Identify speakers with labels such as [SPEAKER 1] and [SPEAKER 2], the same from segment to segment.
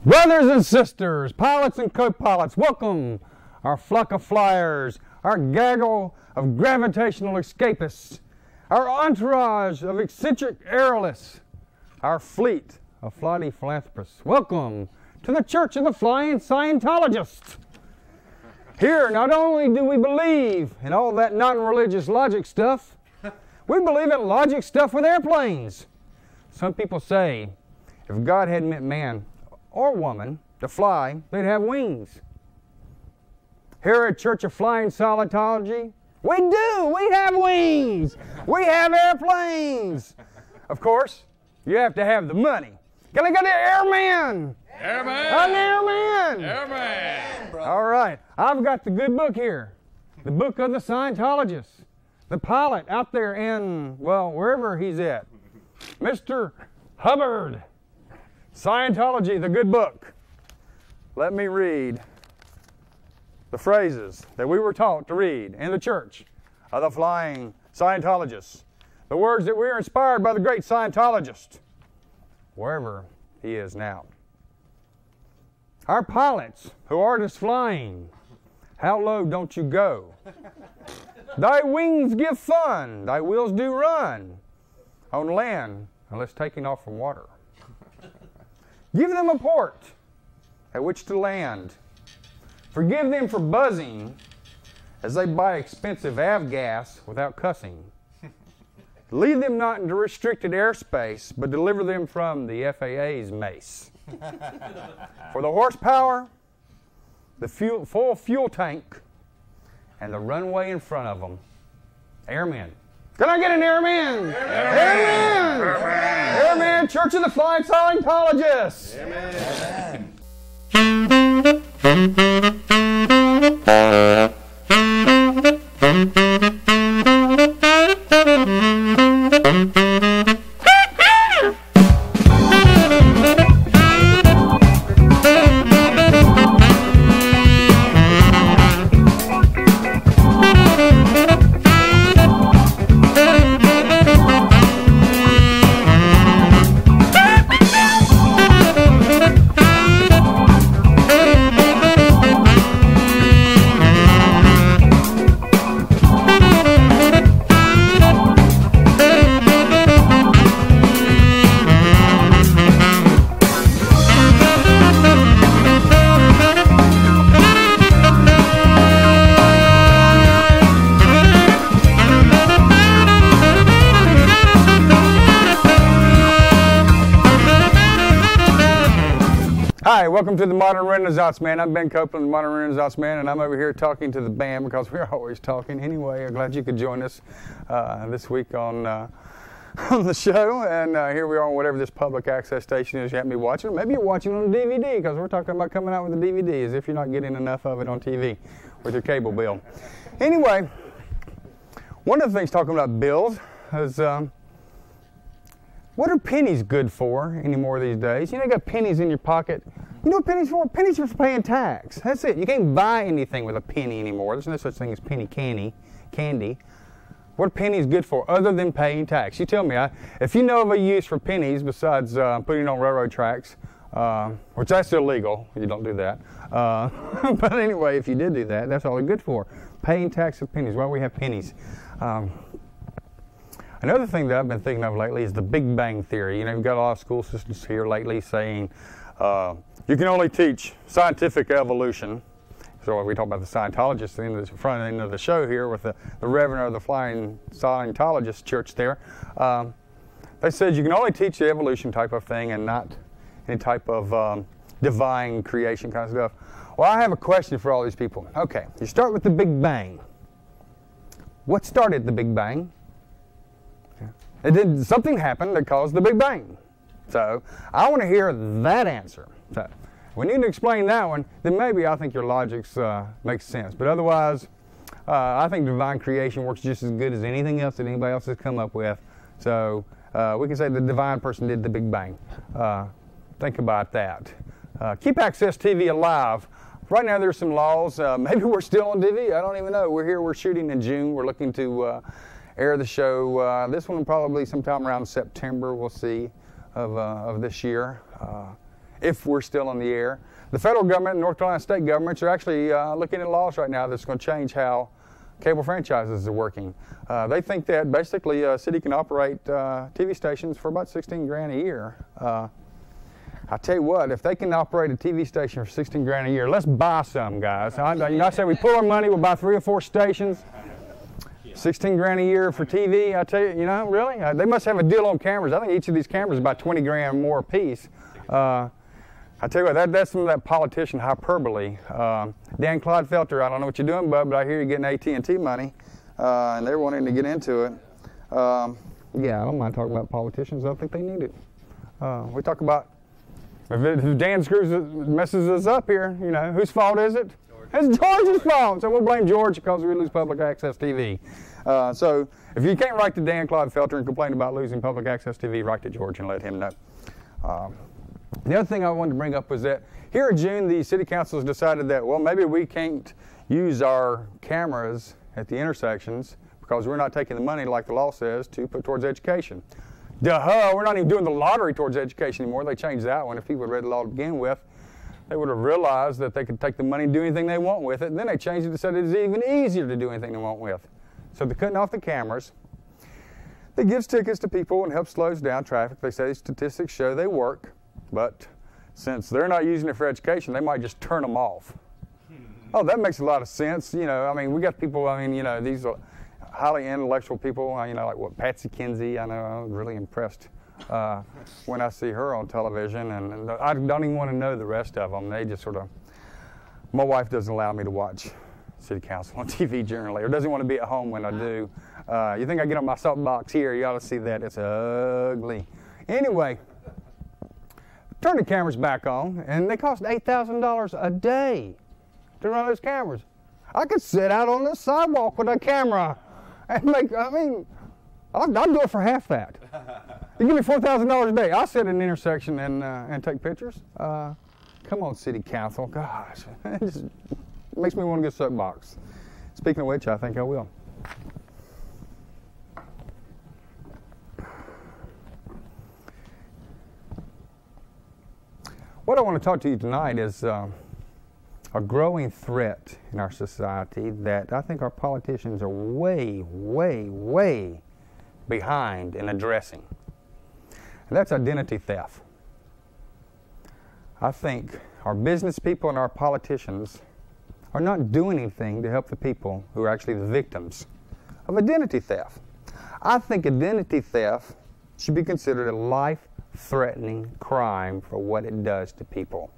[SPEAKER 1] Brothers and sisters, pilots and co-pilots, welcome our flock of flyers, our gaggle of gravitational escapists, our entourage of eccentric aerialists, our fleet of flighty philanthropists. Welcome to the Church of the Flying Scientologist. Here, not only do we believe in all that non-religious logic stuff, we believe in logic stuff with airplanes. Some people say if God had meant man or woman to fly, they'd have wings. Here at Church of Flying Scientology, we do! We have wings! We have airplanes! Of course, you have to have the money. Can I get an airman?
[SPEAKER 2] Airman!
[SPEAKER 1] An airman!
[SPEAKER 2] Airman!
[SPEAKER 1] All right, I've got the good book here. The book of the Scientologist. The pilot out there in, well, wherever he's at. Mr. Hubbard. Scientology, the good book. Let me read the phrases that we were taught to read in the Church of the Flying Scientologists. The words that we are inspired by the great Scientologist, wherever he is now. Our pilots who are just flying, how low don't you go? Thy wings give fun, thy wheels do run on land unless taking off from water. Give them a port at which to land. Forgive them for buzzing as they buy expensive avgas without cussing. Lead them not into restricted airspace, but deliver them from the FAA's mace. For the horsepower, the full fuel tank, and the runway in front of them, airmen. Can I get an airman? Airman! Airman! Airman, Church of the Flying Scientologists!
[SPEAKER 2] Amen!
[SPEAKER 1] Hi, welcome to the Modern Renaissance Man. I'm Ben Copeland, the Modern Renaissance Man, and I'm over here talking to the band because we're always talking. Anyway, I'm glad you could join us this week on the show. And here we are on whatever this public access station is you happen to be watching. Maybe you're watching on a DVD because we're talking about coming out with a DVD as if you're not getting enough of it on TV with your cable bill. Anyway, one of the things talking about bills is what are pennies good for anymore these days? You know, you got pennies in your pocket. You know what pennies for? Pennies are for paying tax. That's it. You can't buy anything with a penny anymore. There's no such thing as penny candy. What are pennies good for other than paying tax? You tell me. If you know of a use for pennies besides putting on railroad tracks, which that's illegal. You don't do that. But anyway, if you did do that, that's all they're good for. Paying tax with pennies. Why we have pennies? Another thing that I've been thinking of lately is the Big Bang Theory. You know, you've got a lot of school systems here lately saying you can only teach scientific evolution. So we talk about the Scientologists in the front end of the show here with the Reverend of the Flying Scientologist Church there. They said you can only teach the evolution type of thing and not any type of divine creation kind of stuff. Well, I have a question for all these people. Okay, you start with the Big Bang. What started the Big Bang? Something happened that caused the Big Bang. So I want to hear that answer. So when you need to explain that one, then maybe I think your logic makes sense. But otherwise, I think divine creation works just as good as anything else that anybody else has come up with. So we can say the divine person did the Big Bang. Think about that. Keep Access TV alive. Right now there's some laws. Maybe we're still on TV. I don't even know. We're shooting in June. We're looking to air the show. This one probably sometime around September, we'll see, of this year. if we're still on the air. The federal government and North Carolina state governments are actually looking at laws right now that's going to change how cable franchises are working. They think that basically a city can operate TV stations for about $16,000 a year. I tell you what, if they can operate a TV station for $16,000 a year, let's buy some, guys. I say we pull our money, we'll buy 3 or 4 stations. $16,000 a year for TV. I tell you, really, they must have a deal on cameras. I think each of these cameras is about $20,000 more a piece. I tell you what, that's some of that politician hyperbole. Dan Clodfelter, I don't know what you're doing, bud, but I hear you're getting AT&T money, and they're wanting to get into it. Yeah, I don't mind talking about politicians. I don't think they need it. We talk about if Dan messes us up here, whose fault is it? It's George's fault. So we'll blame George because we lose public access TV. So if you can't write to Dan Clodfelter and complain about losing public access TV, write to George and let him know. The other thing I wanted to bring up was that here in June, the city council has decided that, well, maybe we can't use our cameras at the intersections because we're not taking the money, like the law says, to put towards education. Duh, we're not even doing the lottery towards education anymore. They changed that one. If people had read the law to begin with, they would have realized that they could take the money and do anything they want with it. And then they changed it and said it's even easier to do anything they want with. So they're cutting off the cameras. They give tickets to people and help slows down traffic. They say statistics show they work. But since they're not using it for education, they might just turn them off. Oh, that makes a lot of sense. We got people, these are highly intellectual people, like what, Patsy Kinsey. I know I'm really impressed when I see her on television. And I don't even want to know the rest of them. They just sort of, my wife doesn't allow me to watch city council on TV generally, or doesn't want to be at home when I do. You think I get on my soapbox here, you ought to see that. It's ugly. Anyway. Turn the cameras back on, and they cost $8,000 a day to run those cameras. I could sit out on the sidewalk with a camera and I'll do it for half that. You give me $4,000 a day, I'll sit in an intersection and take pictures. Come on, city council, gosh. It just makes me want to get a soapbox. Speaking of which, I think I will. What I want to talk to you tonight is a growing threat in our society that I think our politicians are way, way, way behind in addressing. And that's identity theft. I think our business people and our politicians are not doing anything to help the people who are actually the victims of identity theft. I think identity theft should be considered a life-threatening crime for what it does to people.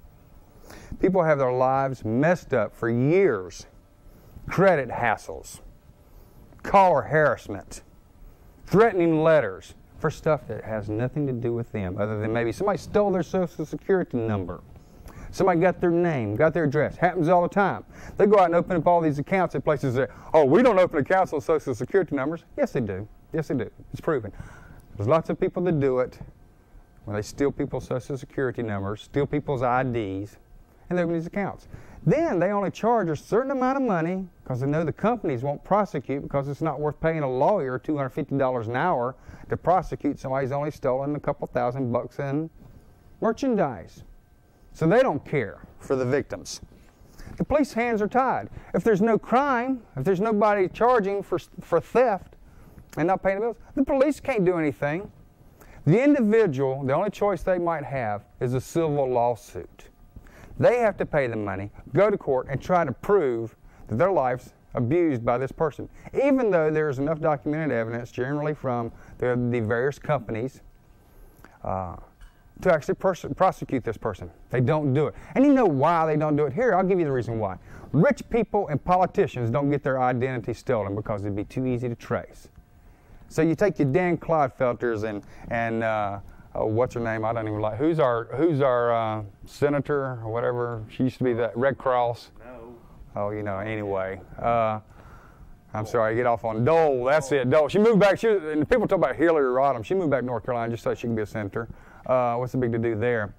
[SPEAKER 1] People have their lives messed up for years. Credit hassles, caller harassment, threatening letters for stuff that has nothing to do with them other than maybe somebody stole their social security number. Somebody got their name, got their address. Happens all the time. They go out and open up all these accounts at places that, oh, we don't open accounts on social security numbers. Yes, they do. Yes, they do. It's proven. There's lots of people that do it when they steal people's social security numbers, steal people's IDs, and they open these accounts. Then they only charge a certain amount of money because they know the companies won't prosecute because it's not worth paying a lawyer $250 an hour to prosecute somebody who's only stolen a couple $1,000 in merchandise. So they don't care for the victims. The police hands are tied. If there's no crime, if there's nobody charging for theft and not paying the bills, the police can't do anything. The individual, the only choice they might have is a civil lawsuit. They have to pay the money, go to court, and try to prove that their life's abused by this person, even though there's enough documented evidence, generally from the various companies, to actually prosecute this person. They don't do it. And you know why they don't do it? Here, I'll give you the reason why. Rich people and politicians don't get their identity stolen because it'd be too easy to trace. So you take your Dan Clodfelters and what's her name? I don't even like. Who's our senator or whatever? She used to be the Red Cross. No. Oh, anyway. I'm sorry, get off on Dole. That's it, Dole. She moved back. And people talk about Hillary Rodham. She moved back to North Carolina just so she can be a senator. What's the big to do there?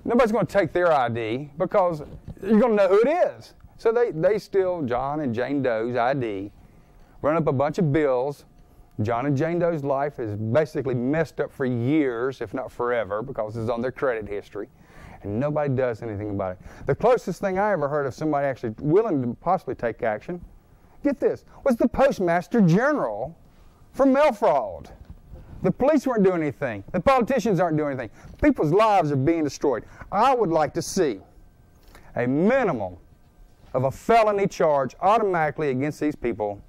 [SPEAKER 1] Nobody's going to take their ID because you're going to know who it is. So they steal John and Jane Doe's ID, run up a bunch of bills, John and Jane Doe's life is basically messed up for years, if not forever, because it's on their credit history, and nobody does anything about it. The closest thing I ever heard of somebody actually willing to possibly take action, get this, was the Postmaster General for mail fraud. The police weren't doing anything. The politicians aren't doing anything. People's lives are being destroyed. I would like to see a minimum of a felony charge automatically against these people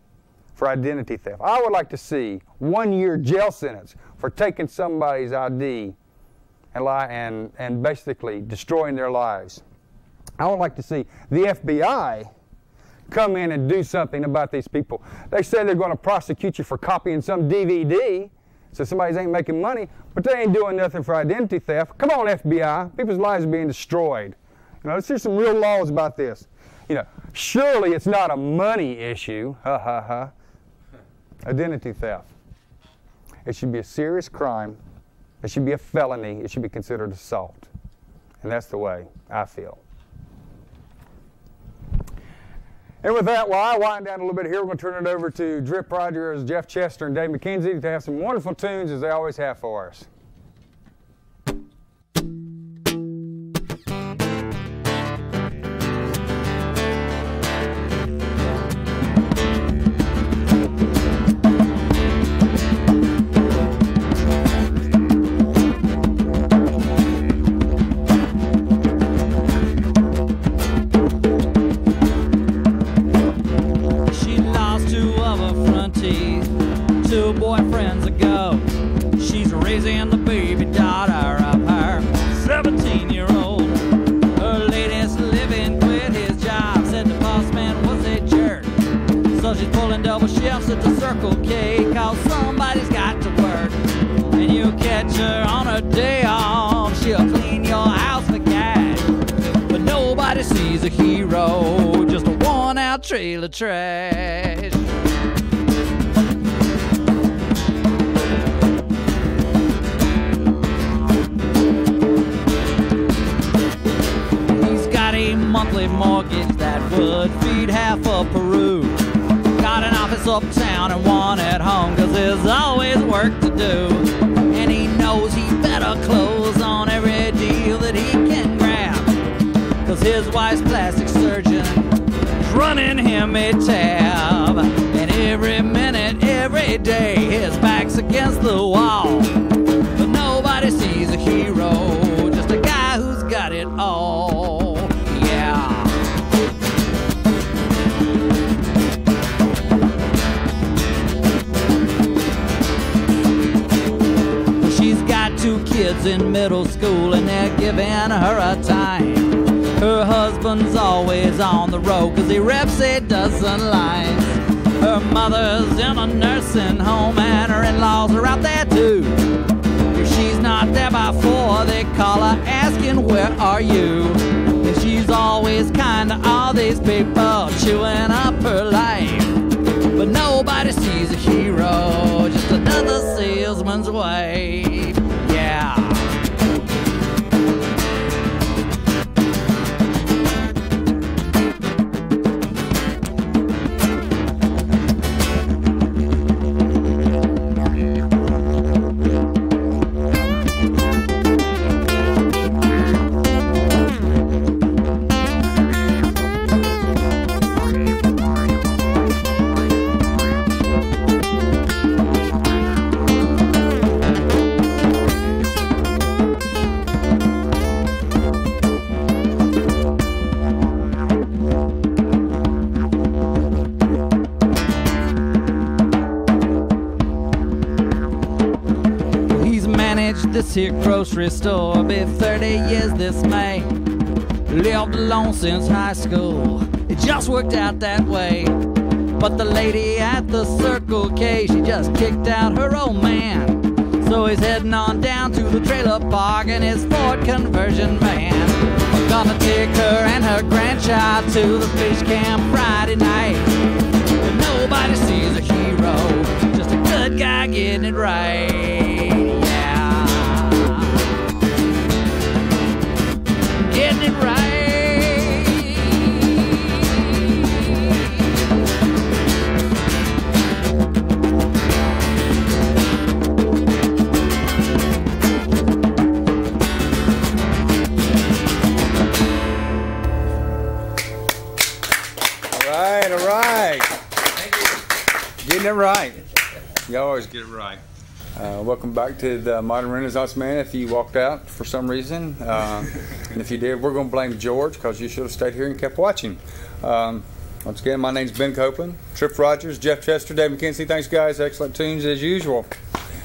[SPEAKER 1] for identity theft. I would like to see 1-year jail sentence for taking somebody's ID and basically destroying their lives. I would like to see the FBI come in and do something about these people. They say they're going to prosecute you for copying some DVD, so somebody ain't making money, but they ain't doing nothing for identity theft. Come on, FBI. People's lives are being destroyed. Let's see some real laws about this. Surely it's not a money issue. Ha ha ha. Identity theft. It should be a serious crime. It should be a felony. It should be considered assault. And that's the way I feel. And with that, while I wind down a little bit here, we're going to turn it over to Drip Rogers, Jeff Chester, and Dave McKenzie to have some wonderful tunes as they always have for us.
[SPEAKER 3] At the Circle K, cause somebody's got to work. And you catch her on a day off, she'll clean your house for cash. But nobody sees a hero, just a worn-out trailer trash. He's got a monthly mortgage that would feed half of Peru. Got an office uptown and one at home, cause there's always work to do. And he knows he better close on every deal that he can grab, cause his wife's plastic surgeon is running him a tab. And every minute, every day, his back's against the wall. But nobody sees a hero, just a guy who's got it all. Yeah. Two kids in middle school and they're giving her a time. Her husband's always on the road cause he reps a dozen lines. Her mother's in a nursing home and her in-laws are out there too. If she's not there by 4, they call her asking where are you. And she's always kind to all these people chewing up her life. But nobody sees a hero, just another salesman's wife. Yeah. This here grocery store, be 30 years this May. Lived alone since high school, it just worked out that way. But the lady at the Circle K, she just kicked out her old man. So he's heading on down to the trailer park in his Ford conversion van. Gonna take her and her grandchild to the fish camp Friday night. But nobody sees a hero, just a good guy getting it right. Getting it right.
[SPEAKER 1] right. You always get it right. Welcome back to the Modern Renaissance Man. If you walked out for some reason, and if you did, we're going to blame George because you should have stayed here and kept watching. Once again, my name's Ben Copeland, Trip Rogers, Jeff Chester, Dave McKenzie. Thanks, guys. Excellent tunes as usual.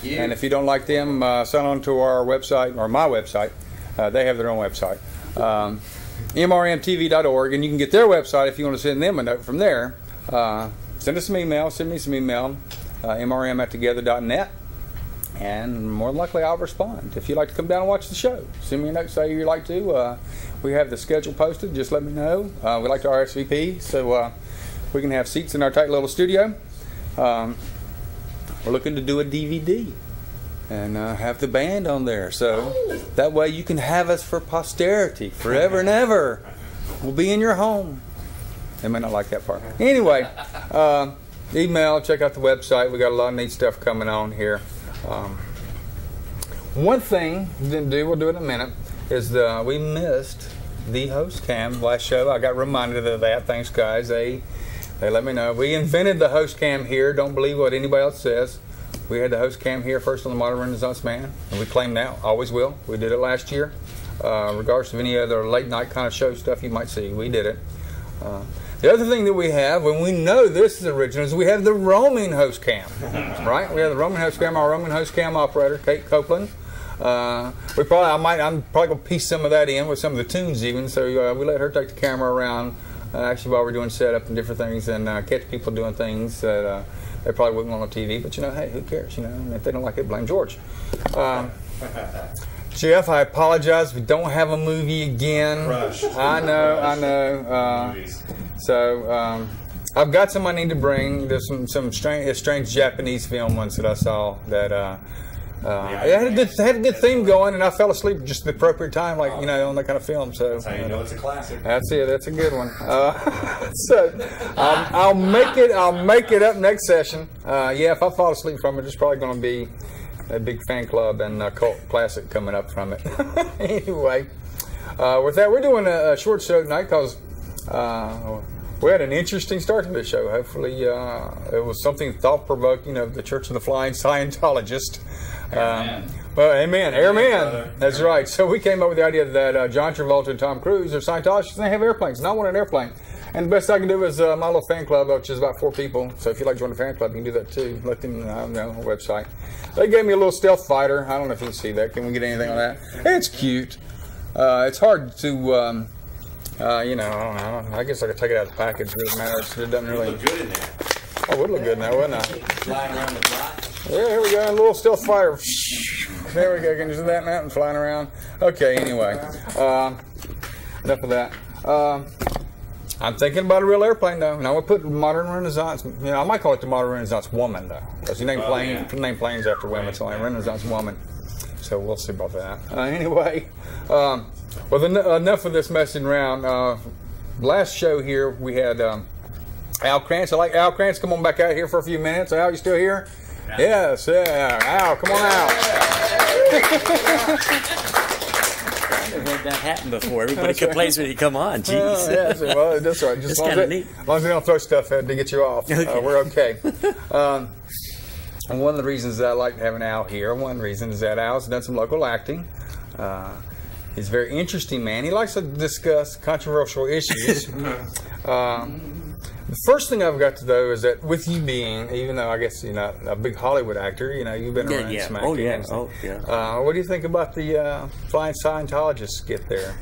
[SPEAKER 1] And if you don't like them, sign on to our website, or my website. They have their own website, mrmtv.org, and you can get their website if you want to send them a note from there. Send us some email. Send me some email, mrm@together.net. And more than likely I'll respond. If you'd like to come down and watch the show, send me a note, say you'd like to. We have the schedule posted, just let me know. We like to RSVP so we can have seats in our tight little studio. We're looking to do a DVD and have the band on there, so that way you can have us for posterity forever and ever. We'll be in your home. They may not like that part. Anyway, email, check out the website. We got a lot of neat stuff coming on here. One thing we didn't do, we'll do it in a minute, is we missed the host cam last show. I got reminded of that. Thanks, guys. They let me know. We invented the host cam here. Don't believe what anybody else says. We had the host cam here first on the Modern Renaissance Man, and we claim now, always will. We did it last year. Regardless of any other late night kind of show stuff you might see, we did it. The other thing that we have, when we know this is original, is we have the roaming host cam, right? We have the roaming host cam, our roaming host cam operator, Kate Copeland. I'm probably gonna piece some of that in with some of the tunes even. So we let her take the camera around, actually while we're doing setup and different things, and catch people doing things that they probably wouldn't want on TV. But you know, hey, who cares? You know, and if they don't like it, blame George. Jeff, I apologize. We don't have a movie again.
[SPEAKER 2] Rush.
[SPEAKER 1] I know. So I've got some I need to bring. There's some strange Japanese film once that I saw that it had a good theme going, and I fell asleep at just the appropriate time, like on that kind of film. So
[SPEAKER 2] that's how you know it's a classic.
[SPEAKER 1] That's it. That's a good one. So I'll make it up next session. If I fall asleep from it, it's probably going to be a big fan club and a cult classic coming up from it. Anyway, with that, we're doing a short show tonight because we had an interesting start to the show. Hopefully, it was something thought-provoking of the Church of the Flying Scientologist. Well, amen. Airman. That's right. So we came up with the idea that John Travolta and Tom Cruise are Scientologists and they have airplanes. And I want an airplane. And the best I can do is my little fan club, which is about 4 people. So if you'd like to join the fan club, you can do that too. Let them know on the website. They gave me a little stealth fighter. I don't know if you can see that. Can we get anything on that? It's cute. It's hard to, I don't know. I guess I could take it out of the package. It doesn't matter. It doesn't really.
[SPEAKER 2] Look good in there.
[SPEAKER 1] I would look good in that, wouldn't I?
[SPEAKER 2] Flying around the block.
[SPEAKER 1] Yeah, here we go. A little stealth fighter. There we go. Can you see that mountain flying around? Okay, anyway. Enough of that. I'm thinking about a real airplane, though. Now, we'll put Modern Renaissance. I might call it the Modern Renaissance Woman, though. Because you name planes after women, so I'm Renaissance Woman. So we'll see about that. Anyway, well, enough of this messing around. Last show here, we had AlCrantz. I like AlCrantz. Come on back out here for a few minutes. Al, you still here? Yes, yeah. Al, come on out.
[SPEAKER 4] I've had that happen before. Everybody complains when you come on. Jeez.
[SPEAKER 1] Yeah, well, that's right. Just as long as they don't throw stuff at to get you off, we're okay. And one of the reasons that I like having Al here, one reason is that Al's done some local acting. He's a very interesting man. He likes to discuss controversial issues. The first thing I've got to know is that with you being, even though I guess you're not a big Hollywood actor, you've been around smacking.
[SPEAKER 4] Oh, yeah.
[SPEAKER 1] What do you think about the Flying Scientologist skit there?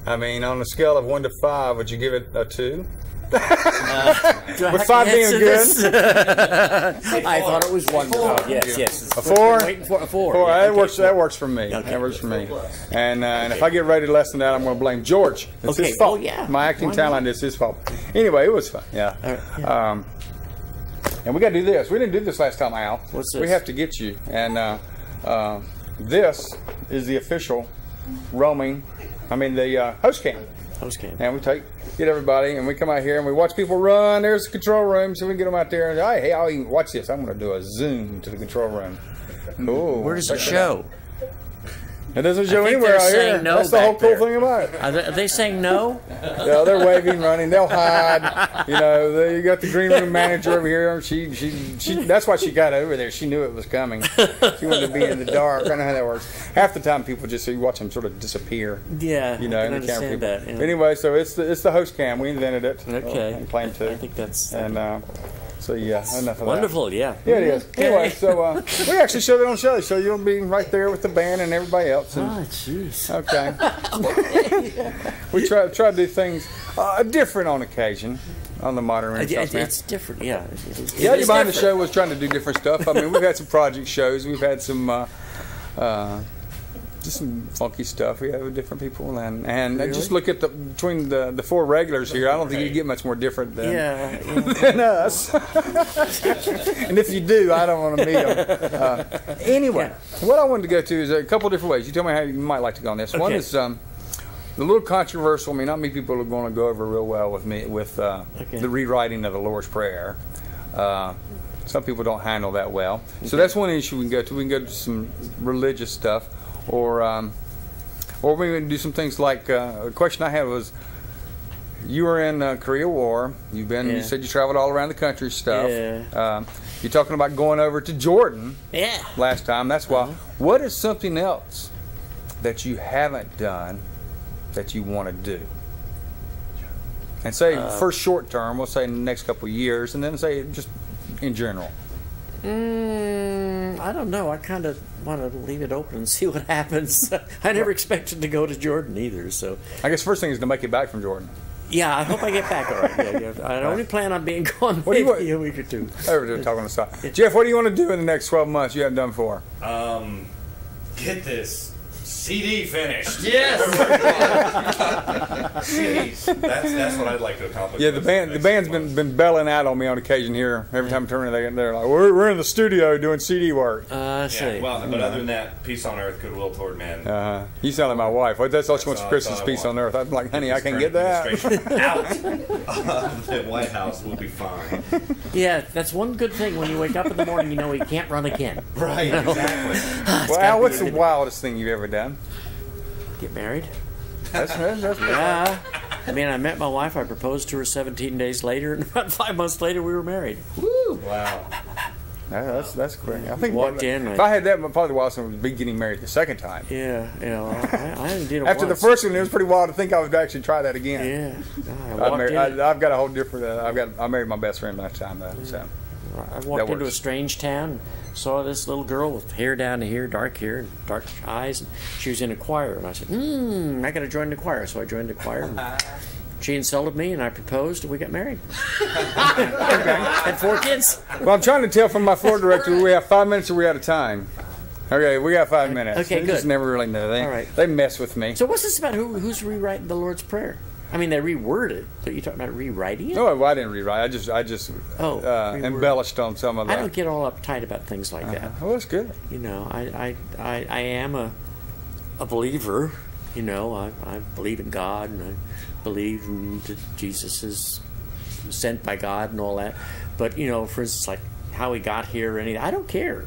[SPEAKER 1] I mean, on a scale of 1 to 5, would you give it a 2? With 5 being good.
[SPEAKER 4] I thought it was 1. Yes.
[SPEAKER 1] A 4?
[SPEAKER 4] Waiting for a 4.
[SPEAKER 1] That works for me. Okay. That works for me. And if I get rated less than that, I'm going to blame George. It's his fault.
[SPEAKER 4] Oh, yeah.
[SPEAKER 1] My acting talent is his fault. Anyway, it was fun. Yeah. And we got to do this. We didn't do this last time, Al.
[SPEAKER 4] What's this?
[SPEAKER 1] We have to get you. And this is the official roaming. The host cam. And we get everybody, and we come out here and we watch people run. There's the control room, so we get them out there. And hey, I'll even watch this. I'm going to do a zoom to the control room. Cool.
[SPEAKER 4] Where does it show?
[SPEAKER 5] It doesn't show
[SPEAKER 4] think
[SPEAKER 5] anywhere
[SPEAKER 4] they're
[SPEAKER 5] out here.
[SPEAKER 4] saying no
[SPEAKER 5] That's the whole
[SPEAKER 4] back
[SPEAKER 5] cool
[SPEAKER 4] there.
[SPEAKER 5] thing about it.
[SPEAKER 4] Are they saying no?
[SPEAKER 5] Yeah, they're waving, running. They'll hide. You know, you got the green room manager over here. She. That's why she got over there. She knew it was coming. She wanted to be in the dark. I know how that works. Half the time, people just you watch them sort of disappear.
[SPEAKER 4] Yeah,
[SPEAKER 5] You know,
[SPEAKER 4] I
[SPEAKER 5] in
[SPEAKER 4] can
[SPEAKER 5] the camera
[SPEAKER 4] understand
[SPEAKER 5] people.
[SPEAKER 4] that. Yeah.
[SPEAKER 5] Anyway, so it's the host cam. We invented it.
[SPEAKER 4] Okay.
[SPEAKER 5] And claim to.
[SPEAKER 4] I think that's
[SPEAKER 5] And so yeah, enough of
[SPEAKER 4] wonderful.
[SPEAKER 5] that.
[SPEAKER 4] Yeah.
[SPEAKER 5] Yeah, it is. Anyway, so we actually showed it on show, so you'll be right there with the band and everybody else. And,
[SPEAKER 4] Oh, jeez.
[SPEAKER 5] okay. We try to do things different on occasion on the modern Renaissance man.
[SPEAKER 4] It's different. Yeah.
[SPEAKER 5] The idea behind the show was trying to do different stuff. I mean, we've had some project shows. We've had some just some funky stuff. We have with different people, and
[SPEAKER 4] Really?
[SPEAKER 5] just look at between the four regulars here. I don't think you get much more different than than us. And if you do, I don't want to meet them. Anyway, what I wanted to go to is a couple different ways. You tell me how you might like to go on this. One
[SPEAKER 4] Okay.
[SPEAKER 5] is a little controversial. I mean, not many people are going to go over real well with me with the rewriting of the Lord's Prayer. Some people don't handle that well. So that's one issue we can go to. We can go to some religious stuff. Or we can do some things like a question I had was, you were in Korea War. You said you traveled all around the country and stuff.
[SPEAKER 4] Yeah.
[SPEAKER 5] You're talking about going over to Jordan.
[SPEAKER 4] Yeah.
[SPEAKER 5] Last time. That's why. What is something else that you haven't done that you want to do? And say first short term. We'll say in the next couple of years, and then say just in general.
[SPEAKER 4] I don't know. I kind of want to leave it open and see what happens. I never expected to go to Jordan either, so.
[SPEAKER 5] I guess first thing is to make it back from Jordan.
[SPEAKER 4] Yeah, I hope I get back all right. Yeah. I only plan on being gone
[SPEAKER 5] What do you
[SPEAKER 4] maybe
[SPEAKER 5] want-
[SPEAKER 4] a week or two.
[SPEAKER 5] Over to talking to Scott. Jeff, what do you want to do in the next 12 months you haven't done before?
[SPEAKER 2] Get this CD finished.
[SPEAKER 3] Yes.
[SPEAKER 2] CDs. That's what I'd like to accomplish.
[SPEAKER 5] Yeah, the band's been belling out on me on occasion here. Every time I turn around, they're like, we're in the studio doing CD work.
[SPEAKER 4] I see.
[SPEAKER 2] Yeah, well, but other than that, peace on earth, goodwill toward man.
[SPEAKER 5] You sound like my wife. That's all she wants for
[SPEAKER 2] all-
[SPEAKER 5] Christmas,
[SPEAKER 2] that's all I
[SPEAKER 5] peace on
[SPEAKER 2] want.
[SPEAKER 5] earth. I'm like, honey, I can get that.
[SPEAKER 2] Out of the White House will be fine.
[SPEAKER 4] Yeah, that's one good thing. When you wake up in the morning, you know you can't run again.
[SPEAKER 2] Right, exactly.
[SPEAKER 5] Well, Al, what's the wildest thing you've ever done?
[SPEAKER 4] Get married?
[SPEAKER 5] That's
[SPEAKER 4] Yeah. I mean, I met my wife. I proposed to her 17 days later, and about 5 months later, we were married.
[SPEAKER 2] Wow.
[SPEAKER 5] That's great. I think
[SPEAKER 4] Walked in,
[SPEAKER 5] if I had that, probably the wildest one would be getting married the second time.
[SPEAKER 4] Yeah, well, I only did it
[SPEAKER 5] After
[SPEAKER 4] once.
[SPEAKER 5] the first one, it was pretty wild to think I would actually try that again.
[SPEAKER 4] Yeah. I walked in.
[SPEAKER 5] I've got a whole different. I married my best friend last time though. So
[SPEAKER 4] I walked
[SPEAKER 5] that
[SPEAKER 4] into a
[SPEAKER 5] works.
[SPEAKER 4] strange town, saw this little girl with hair down to here, dark hair, and dark eyes, and she was in a choir. And I said, I got to join the choir. So I joined the choir. And she insulted me, and I proposed, and we got married. Had 4 kids.
[SPEAKER 5] well, I'm trying to tell from my floor director we have 5 minutes or we're out of time. Okay, we got 5 minutes.
[SPEAKER 4] Okay,
[SPEAKER 5] They
[SPEAKER 4] good.
[SPEAKER 5] just never really know.
[SPEAKER 4] All right.
[SPEAKER 5] They mess with me.
[SPEAKER 4] So what's this about? Who's rewriting the Lord's Prayer? I mean, they reword it, but you're talking about rewriting it?
[SPEAKER 5] No, well, I didn't rewrite. I just
[SPEAKER 4] reword.
[SPEAKER 5] embellished on some of
[SPEAKER 4] I
[SPEAKER 5] that.
[SPEAKER 4] don't get all uptight about things like that.
[SPEAKER 5] Well, that's good.
[SPEAKER 4] You know, I am a believer. You know, I believe in God, and I believe that Jesus is sent by God and all that. But, you know, for instance, like how he got here or anything, I don't care.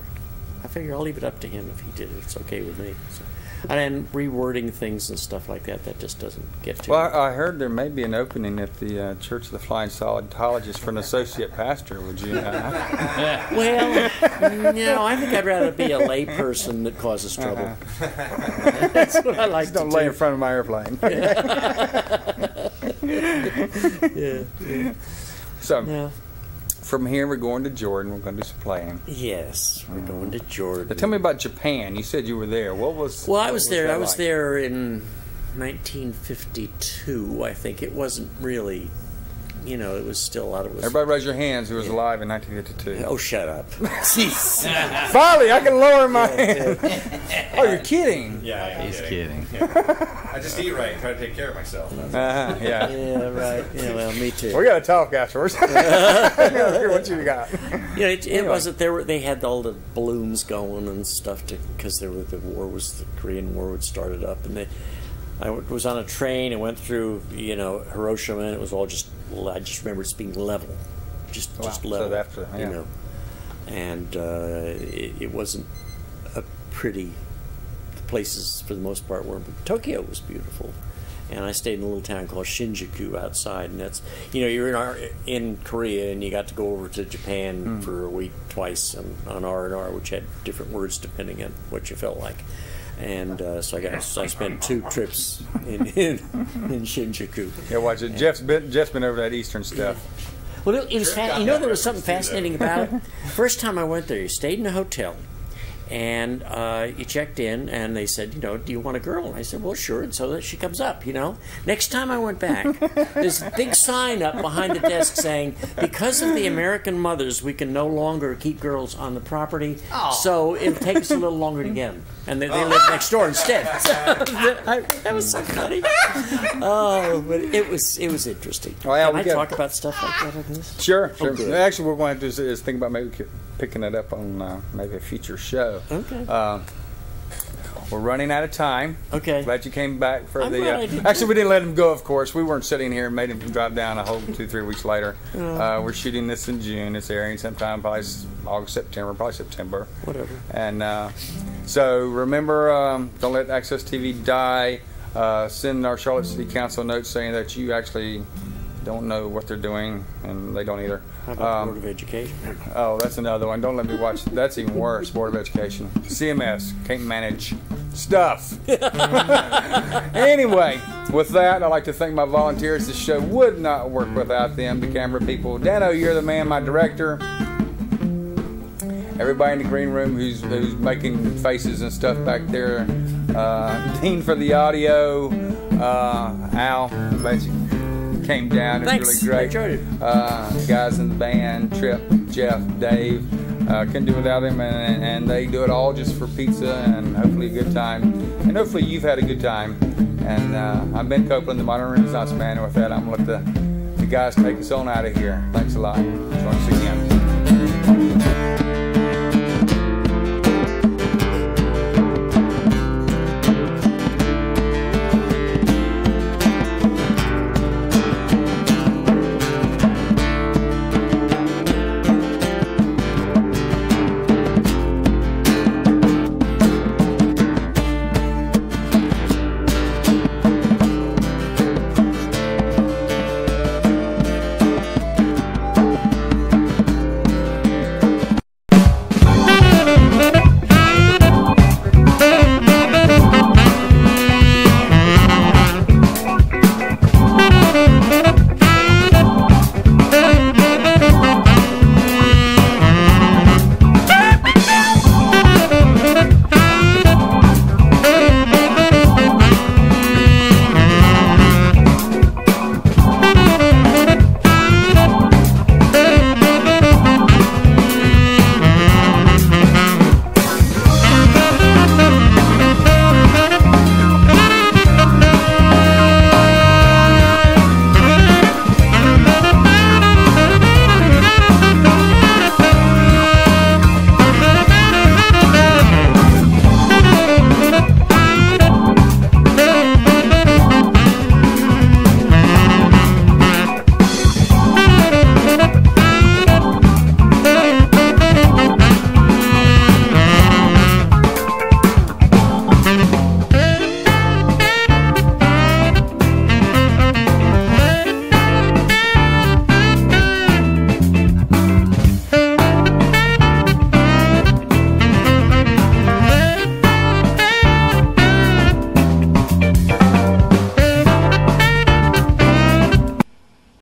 [SPEAKER 4] I figure I'll leave it up to him if he did it. It's okay with me. So, and then rewording things and stuff like that, that just doesn't get to me.
[SPEAKER 5] Well, I heard there may be an opening at the Church of the Flying Scientologist for an associate pastor. Would you?
[SPEAKER 4] Well, no, I think I'd rather be a lay person that causes trouble. That's what I like to
[SPEAKER 5] Don't
[SPEAKER 4] do.
[SPEAKER 5] lay in front of my airplane.
[SPEAKER 4] Yeah.
[SPEAKER 5] So,
[SPEAKER 4] Yeah.
[SPEAKER 5] from here we're going to Jordan. We're going to do some playing.
[SPEAKER 4] Yes, we're going to Jordan.
[SPEAKER 5] Now, tell me about Japan. You said you were there. What was?
[SPEAKER 4] Well, I
[SPEAKER 5] what
[SPEAKER 4] was there.
[SPEAKER 5] that
[SPEAKER 4] I was
[SPEAKER 5] like?
[SPEAKER 4] there in 1952. I think it wasn't really, you know, it was still a lot of.
[SPEAKER 5] Everybody raise your hands who was alive in 1952.
[SPEAKER 4] Oh, shut up! Jeez.
[SPEAKER 5] Finally, I can lower my hand. Oh, you're kidding.
[SPEAKER 2] Yeah, I'm
[SPEAKER 3] He's kidding.
[SPEAKER 2] I just eat right and try to take care of myself.
[SPEAKER 5] Yeah.
[SPEAKER 4] Yeah, right. Yeah, well, me too.
[SPEAKER 5] We got to talk afterwards. Hear what you got.
[SPEAKER 4] You know, it wasn't there. They had all the balloons going and stuff because the Korean War had started up, and I was on a train and went through, you know, Hiroshima, and it was all just. I just remember it being level, just level.
[SPEAKER 5] So after, yeah.
[SPEAKER 4] You know, and it wasn't a pretty places for the most part were. But Tokyo was beautiful. And I stayed in a little town called Shinjuku outside, and that's, you're in Korea, and you got to go over to Japan for a week twice on R&R, which had different words depending on what you felt like. And so I spent 2 trips in Shinjuku.
[SPEAKER 5] Yeah, watch it. Jeff's been over that Eastern stuff.
[SPEAKER 4] Well, it was there was something fascinating about it. First time I went there, you stayed in a hotel. And you checked in, and they said, do you want a girl? And I said, well, sure. And so that she comes up, Next time I went back, there's a big sign up behind the desk saying, because of the American mothers, we can no longer keep girls on the property, so it'll take us a little longer to get them. And they live next door instead. That was so funny. But it was interesting.
[SPEAKER 5] Oh, yeah,
[SPEAKER 4] can I talk about stuff like that on this?
[SPEAKER 5] Sure. Actually, what we're going to do is think about maybe picking it up on maybe a future show.
[SPEAKER 4] Okay.
[SPEAKER 5] We're running out of time.
[SPEAKER 4] Okay.
[SPEAKER 5] Glad you came back for
[SPEAKER 4] glad
[SPEAKER 5] actually, we didn't let him go, of course. We weren't sitting here and made him drive down a whole 2-3 weeks later. We're shooting this in June. It's airing sometime probably August, September, probably September.
[SPEAKER 4] Whatever.
[SPEAKER 5] And so remember, don't let Access TV die. Send our Charlotte City Council notes saying that you actually don't know what they're doing, and they don't either.
[SPEAKER 4] How about Board of Education?
[SPEAKER 5] Oh, that's another one. Don't let me watch. That's even worse. Board of Education. CMS can't manage stuff. Anyway, with that, I'd like to thank my volunteers. This show would not work without them. The camera people. Dano, you're the man. My director. Everybody in the green room who's making faces and stuff back there. Dean for the audio. Al, glad you came down. It was really great.
[SPEAKER 4] I enjoyed it.
[SPEAKER 5] Guys in the band, Trip, Jeff, Dave. Couldn't do without them, and they do it all just for pizza and hopefully a good time. And hopefully you've had a good time. And I'm Ben Copeland, the Modern Renaissance Man, and with that, I'm going to let the guys take us on out of here. Thanks a lot. Join us again.